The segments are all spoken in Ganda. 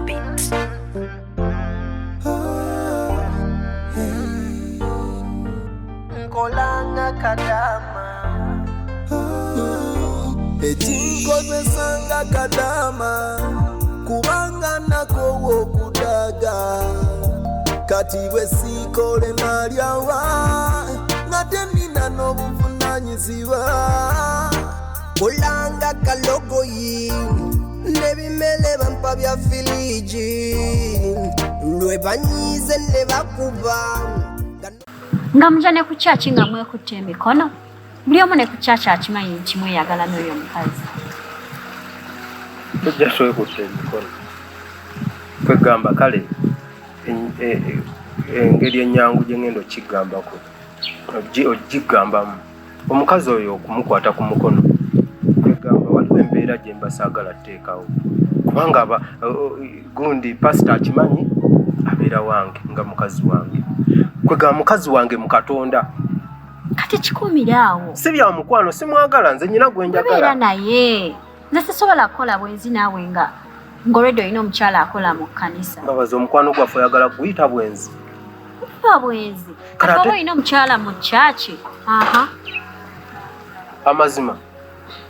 beat. Nkolanga Kadaama ekinkozesanga Kadaama kubanga nakowa okudaga kati bwe sikole nalyawa ngate nina n'obuvunanyizibwa kulanga kalogoyi nebimele bampa bya filiji lwe banyize ne bakuba nga mujane ku chachi nga mwekutte emikono buli omu ne ku chachi akimanyi nti mweyagala n'oyo omukazi. Tujja twekutte emikono kwegamba kale engeri ennyangu gye ngenda okigambako ogigambamu omukazi oyo okumukwata ku mukono kwegamba waliwo embeera gye mbasaagala tteekawo kubanga gundi pasita akimanyi abeera wange nga mukazi wange kwegamba mukazi wange mu Katonda Kati kikuumira si bya mukwano simwagala nze nyina gwe njagala era naye nze sisobola kukola bwenzi naawe nga ng'olwedde olina omukyala akola mu kkanisa. Mbabazi omukwano gwaffe oyagala kuyita bwenzi Kuba bwenzi kati oba olina omukyala mu chachi amazima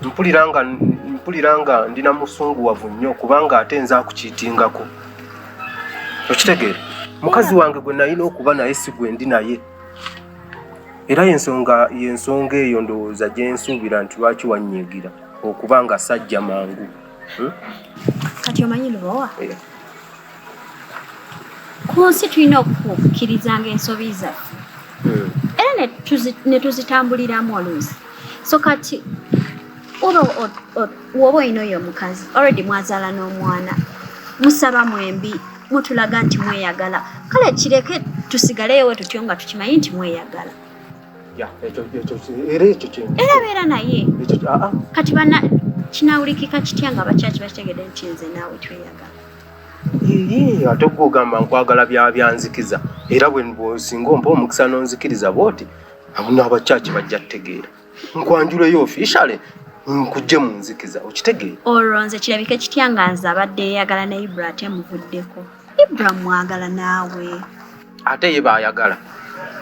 mpulira nga ndina musunguwavu nnyo kubanga ate nza kukiitingako okitegeera mukazi wange gwe nalina okuba naye si gwe ndi naye era yensonga eyo ndowooza gye nsuubira nti lwaki wannyiigira okuba nga sajja mangu. Kati omanyi lubowa ku nsi tulina okukkirizanga ensobi zaffe era ne tuzitambuliramu oluusi. So kati woba olina oyo omukazi already mwazaala n'omwana musaba mwembi mutulaga nti mweyagala kale kireke tusigaleyo tutyo nga tukimanyi nti mweyagala era beera naye kati bana kinawulikika kitya nga bakyaki bakitegedde nti nze naawe tweyagala. Ate gwe ogamba nkwagala byanzikiza era singa ompa omukisa n'onzikiriza bw'oti n'abakyaki bajja tutegeera nkwanjuleyo officially nkujje mu nzikiza okitegeera. Olwo nze kirabike kitya nga nze abadde yeeyagala ne Ibra ate muvuddeko. Ibra mwagala naawe ate ye baayagala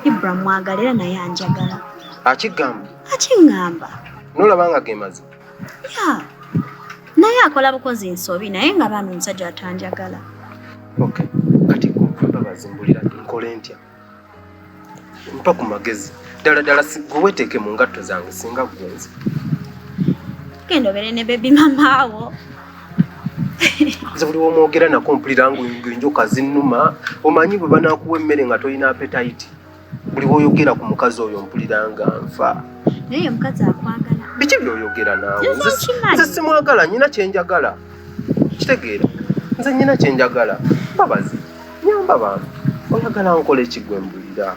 Ibra mwagala era naye anjagala akiŋŋamba n'olaba nga ge mazima naye akola bukozi nsobi naye nga baana omusajja atanjagala. Kati babazimbulira nkole ntya mpa ku magezi ddala gwe weteeke mu ngatto zange singa gwenzi genda obeere ne bebi mamaawo nze buli womwogera nako mpulira ng'enjoka zinnuma omanyi bwe banaakuwa emmere nga tolina appetite buli woyogera ku mukazi oyo mpulira nga nfa. naye omukazi akwagala biki byoyogera naawe nze simwagala nyina kyenjagala kitegeera nze nyina kyenjagala babazi nyamba bantu oyagala nkole ekigwe mbulira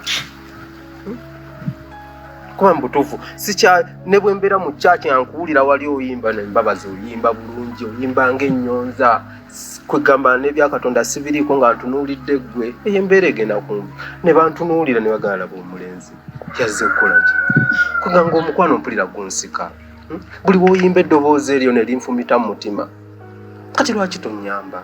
kuba mbutuufu ne bwe mbeera mu kyaki ankuwulira wali oyimba nembabazi oyimba bulungi oyimba ng'ennyonza kwegamba n'ebyakatonda sibiriiko nga ntunuulidde ggwe eyo embeera egenda kumbi ne bantunuulira ne bagala laba omulenzi yazze kukola ki kwegamba omukwano mpulira gunsika buli bw'oyimba eddoboozi eryo ne linfumita mu mutima kati lwaki tonnyamba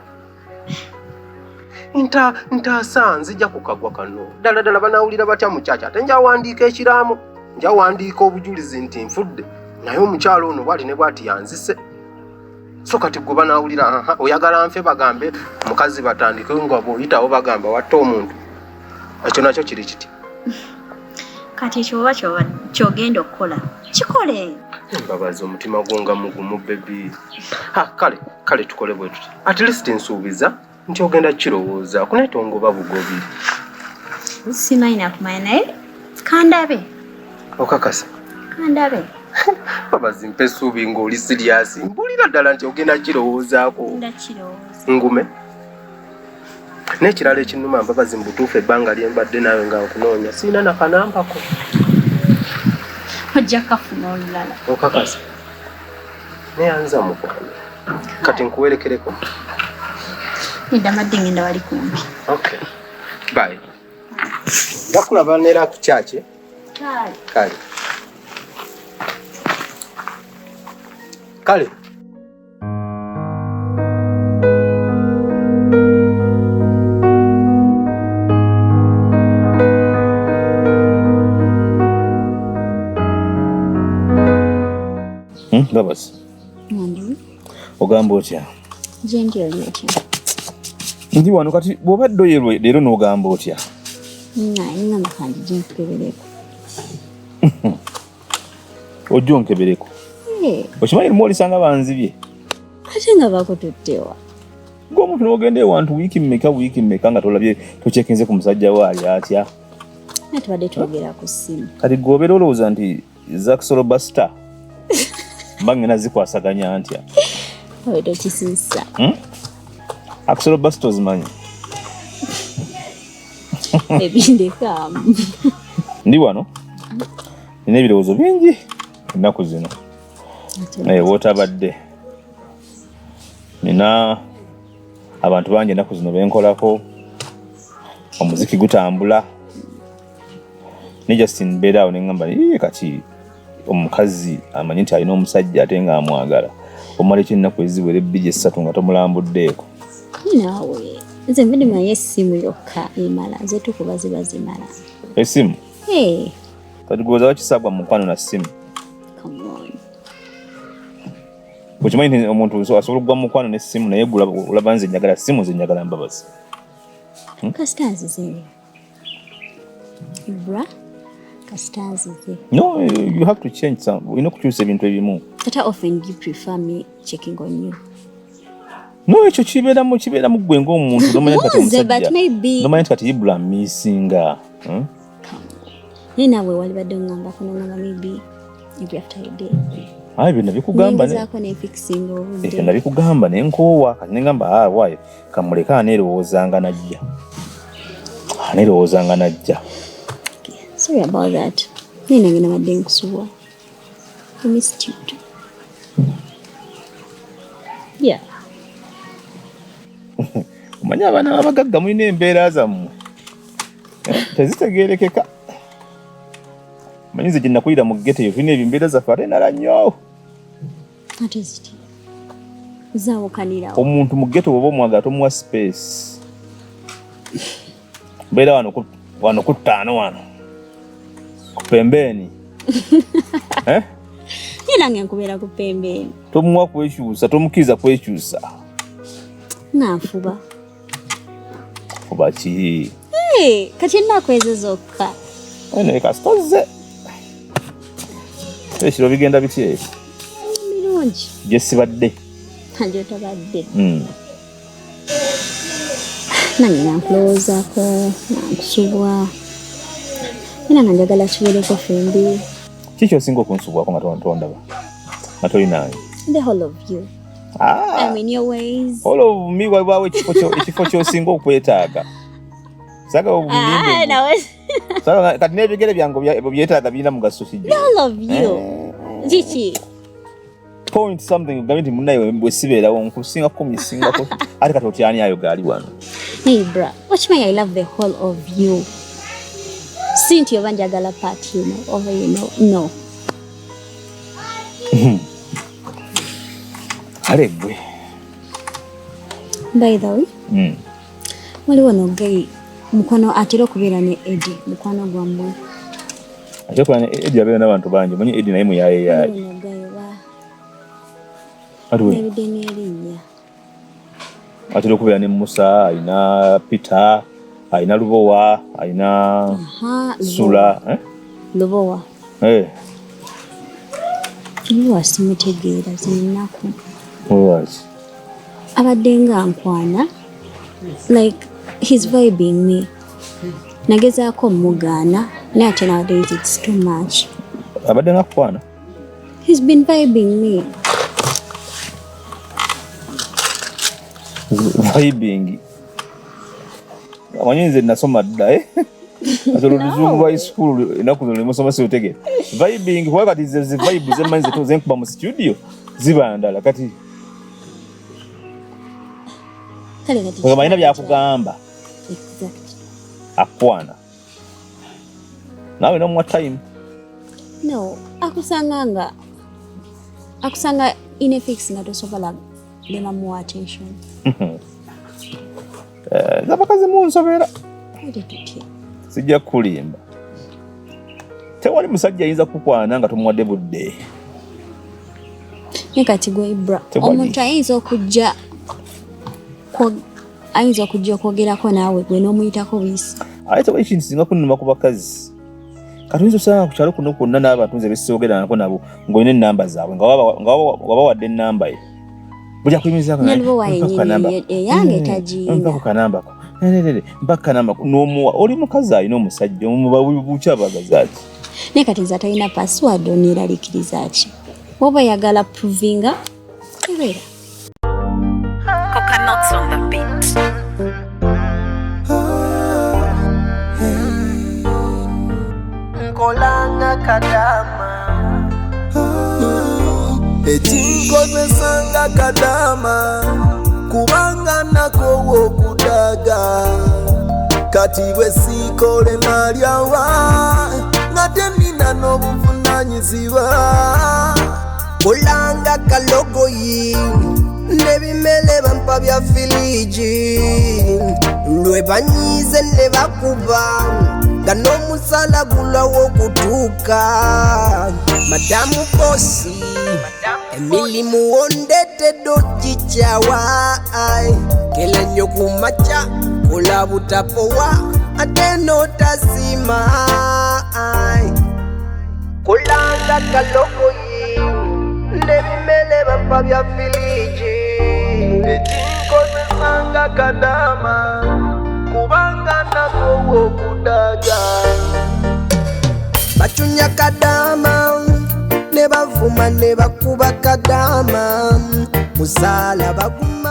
ntaasa nzija ku kagwa kano ddala banaawulira batya mu kyaki ate njawandiika ekiraamo njawandiika obujulizi nti nfudde naye omukyalo ono bwati ne bwati yanzise so kati gwe banaawulira oyagala nfe bagambe mukazi batandike nga bw'oyitawo bagamba watta omuntu ekyo nakyo kiri kiti kati ekyo oba kyogenda okukola kikole. Mbabazi omutima gwonga mugumu bebi kale tukole bwe tuti at least nsuubiza nti ogenda kirowooza kunaye tongoba bugobi simanyi nakumanya naye kandabe okakasa kandabe babazi mpe essuubi ng'oli siriyasi mbulira ddala nti ogenda kirowoozaako ngume n'ekirala ekinnuma mbabazi mbutuufu ebbanga lyembadde naawe nga nkunoonya sirina nakanampako ojja kafuna olulala okakasa neyanza mukwano kati nkuwerekereko edamadde ngenda wali kumbi. Bye. Ndakulaba nera ku kyaki kale Babas. Ogamba otya? Jendi oli otya? Ndi wano kati bw'obadde oyerwe leero n'ogamba otya? Ngamba kandi jenkukebereko. Ojja onkebereko. Okimanyi erimu olisanga banzibye? Ate nga bakututtewa. Ng'omuntu n'ogenda ewantu wiiki mmeka nga tolabye tocekinze ku musajja waali atya? Tubadde twogera ku ssimu. Kati gweobeera olowooza nti zakisolo basita mba ngenda zikwasaganya ntya? Owe tokisuusa. Akisolo basita ozimanyi? Ebindekamu. Ndi wano nina ebirowoozo bingi ennaku zino. Wootabadde nina abantu bangi ennaku zino benkolako, omuziki gutambula, ne Justin mbeera awo ne ngamba kati omukazi amanyi nti alina omusajja ate nga amwagala omala ekyennaku eziwera 2-3 nga tomulambuddeeko. Naawe nze mbidimanyi essimu yokka emala nze tukuba ziba zimala. Essimu? Kati gwoza wakisagwa mu mukwano na ssimu. Okimanyi nti omuntu asobola okugwa mu mukwano n'essimu naye olaba nze njagala ssimu, nze njagala Mbabazi. Kasita nzize bra kasita nzize. No, you have to change some. Olina okukyusa ebintu ebimu. But how often do you prefer me checking on you? No, ekyo kibeeramu ggwe ng'omuntu nomanya kati omusajja. But maybe nomanya kati Ibula misinga. Naye naawe walibadde ngambako nongamba maybe after a day. Byo nabikugamba nabikugamba ne nkoowa kati ne ngamba waaye kamuleka aneerowoozanga najja. Sorry about that. Naye nange nabadde nkusuwa. I missed you too. Yeah. Omanyi abaana abagagga mulina embeera zammwe tezitegeerekeka. Manyi nze gye nakulira mu ggeto eyo tulina ebimbeera zaffe ate nala nnyo. Ate ziti zaawukanirawo. Omuntu mu ggeto bw'oba omwagala tomuwa space. Mbeera wano ku ttaano wano ku pembeeni. Ye nange nkubeera ku pembeeni. Tomuwa kwekyusa, tomukiriza kwekyusa. Naafuba. Fuba ki? Kati ennaku ezo zokka. Naye kasitoze. Ekiro bigenda bitya? Birungi. Gye sibadde. Gy'otabadde. Nange nankulowoozaako, nankusubwa. Era nga njagala kibeereko fembi. Kiki osinga okunsubwako nga tondaba? Nga tolinange? The whole of you. I'm in your ways. All of me wabaawo ekifo ky'osinga okwetaaga. Saga obulimbe. Saga kati n'ebigere byange byetaaga birina mugaso kijjo. The whole of you. Kiki? Point something ugambe nti munnaye bwe sibeerawo nkusinga kumisingako ate kati otyani ayo gaali wano. Hey bra, watch me, I love the whole of you. Sinti oba njagala part you know, over you know. No. Alegwe. By the way, waliwo n'ogeyi mukwano atera okubeera ne Eddie mukwano gwammwe. Ate kwa Eddie abeera n'abantu bangi, manyi Eddie naye muyayeyaye. Ebidde n'erinnya. Atera okubeera ne Musa, alina Peter, alina Lubowa, alina Sula. Lubowa. Lubowa simutegeera zinnaku. Abadde nga nkwana. Like, he's vibing me. Nagezaako mugaana, naye ate nowadays it's too much. Abadde nga nkwana? He's been vibing me. Vibing. Amanyi nze nasoma dda ate oluzungu lwa school ennaku zino nemusoma sirutegere. Vibing kuba kati ze vibe zemanyi zenkuba mu studio ziba ndala kati balina byakugamba akwana naawe nomuwa time. No, akusanga in a fix nga tosobola lema more attention. Zabakazi munsobera sijja kulimba. Tewali musajja ayinza kukwana nga tomuwadde budde. Nekati gwe Ibra. Tebwali. Omuntu ayinza okujja okwogerako naawe gwe n'omuyitako buyisi. Ate tewali kintu singa kunnuma ku bakazi. Kati oyinza osanga ku kyalo kuno kwonna n'abantu nze besoogeranako nabo ng'olina ennamba zaabwe nga wabawadde ennamba ye. Bujja kuyimirizako eyange tagiina. mpako kanambako. Mpaka kanambako. N'omuwa oli mukazi alina omusajja bukya abagazi ati. Naye kati nze atalina password oneeraliikiriza ki? Woba oyagala provinga era. Coconuts on the beat. Nkolanga Kadaama. Ekinkozesanga Kadaama kubanga nako okudaga kati bwe siikole nalyawa ngate nina n'obuvunanyizibwa kolanga kalogoyi nebimele bampa bya filiji lwe banyize ne bakuba nga n'omusala gulawo okutuuka madamu bosi emilimu wondetedde okikyawa kela nnyo ku makya kola butapowa ate n'otasima kolanga kalogoyi nebimele bampa bya filiji ekinkozesanga Kadaama kubanga nako okudaga bacunya Kadaama ne bavuma ne bakuba Kadaama musala baguma